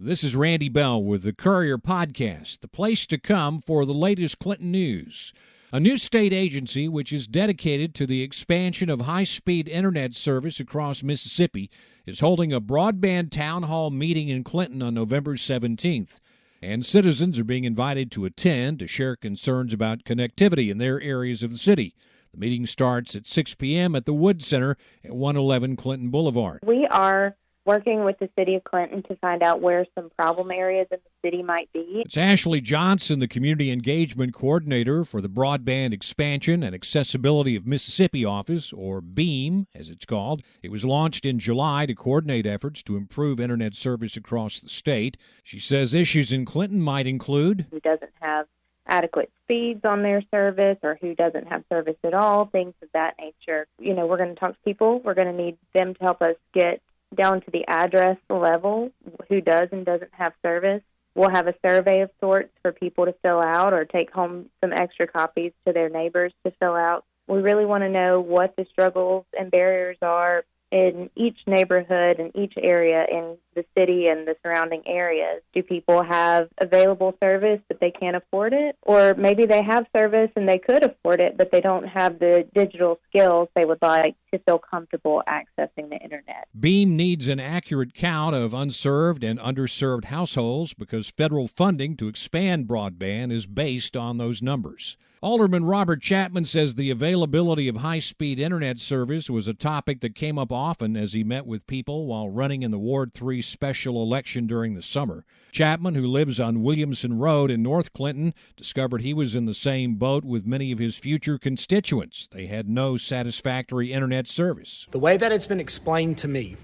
This is Randy Bell with the Courier podcast, the place to come for the latest Clinton news. A new state agency which is dedicated to the expansion of high-speed internet service across Mississippi is holding a Broadband Town Hall Meeting in Clinton on November 17th. And citizens are being invited to attend to share concerns about connectivity in their areas of the city. The meeting starts at 6 p.m. at the Wood Center at 111 Clinton Boulevard. We are working with the city of Clinton to find out where some problem areas in the city might be. It's Ashley Johnson, the Community Engagement Coordinator for the Broadband Expansion and Accessibility of Mississippi Office, or BEAM, as it's called. It was launched in July to coordinate efforts to improve internet service across the state. She says issues in Clinton might include who doesn't have adequate speeds on their service or who doesn't have service at all, things of that nature. You know, we're going to talk to people. We're going to need them to help us get down to the address level, who does and doesn't have service. We'll have a survey of sorts for people to fill out or take home some extra copies to their neighbors to fill out. We really want to know what the struggles and barriers are in each neighborhood and each area in the city and the surrounding areas. Do people have available service but they can't afford it? Or maybe they have service and they could afford it, but they don't have the digital skills they would like to feel comfortable accessing the internet. BEAM needs an accurate count of unserved and underserved households because federal funding to expand broadband is based on those numbers. Alderman Robert Chapman says the availability of high-speed internet service was a topic that came up often as he met with people while running in the Ward 3 special election during the summer. Chapman, who lives on Williamson Road in North Clinton, discovered he was in the same boat with many of his future constituents. They had no satisfactory internet service. The way that it's been explained to me,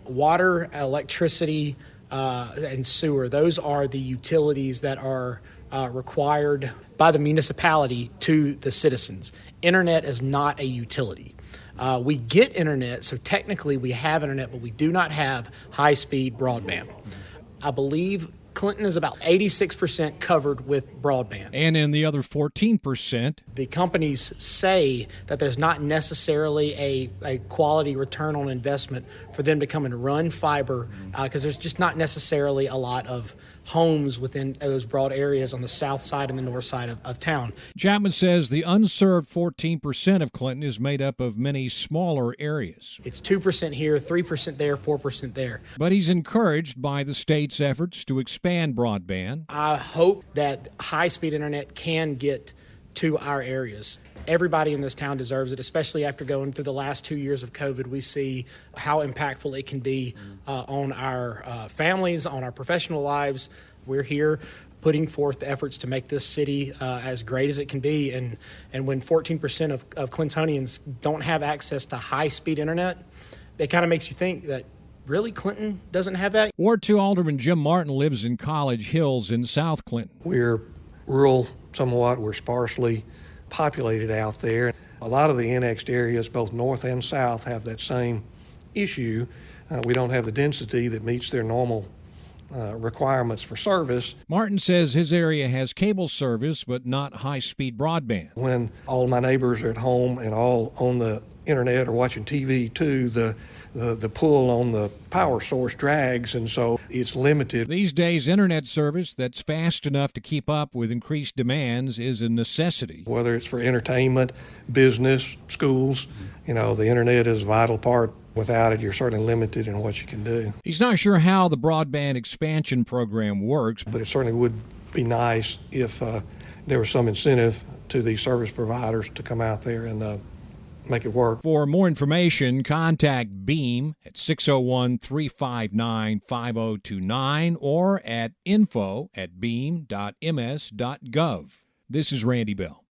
water, electricity, and sewer, those are the utilities that are required by the municipality to the citizens. Internet is not a utility. We get internet, so technically we have internet, but we do not have high-speed broadband. I believe Clinton is about 86% covered with broadband. And in the other 14%, the companies say that there's not necessarily a quality return on investment for them to come and run fiber because there's just not necessarily a lot of homes within those broad areas on the south side and the north side of town. Chapman says the unserved 14% of Clinton is made up of many smaller areas. It's 2% here, 3% there, 4% there. But he's encouraged by the state's efforts to expand broadband. I hope that high-speed internet can get to our areas. Everybody in this town deserves it, especially after going through the last 2 years of COVID. We see how impactful it can be on our families, on our professional lives. We're here putting forth the efforts to make this city as great as it can be. And when 14% of Clintonians don't have access to high-speed internet, it kind of makes you think that really Clinton doesn't have that. Ward 2 Alderman Jim Martin lives in College Hills in South Clinton. We're rural somewhat. We're sparsely populated out there. A lot of the annexed areas, both north and south, have that same issue. We don't have the density that meets their normal requirements for service. Martin says his area has cable service but not high-speed broadband. When all my neighbors are at home and all on the internet or watching TV too, the pull on the power source drags, and so it's limited. These days, internet service that's fast enough to keep up with increased demands is a necessity. Whether it's for entertainment, business, schools, the internet is a vital part. Without it, you're certainly limited in what you can do. He's not sure how the broadband expansion program works, but it certainly would be nice if there was some incentive to these service providers to come out there and make it work. For more information, contact BEAM at 601-359-5029 or at info@beam.ms.gov. This is Randy Bell.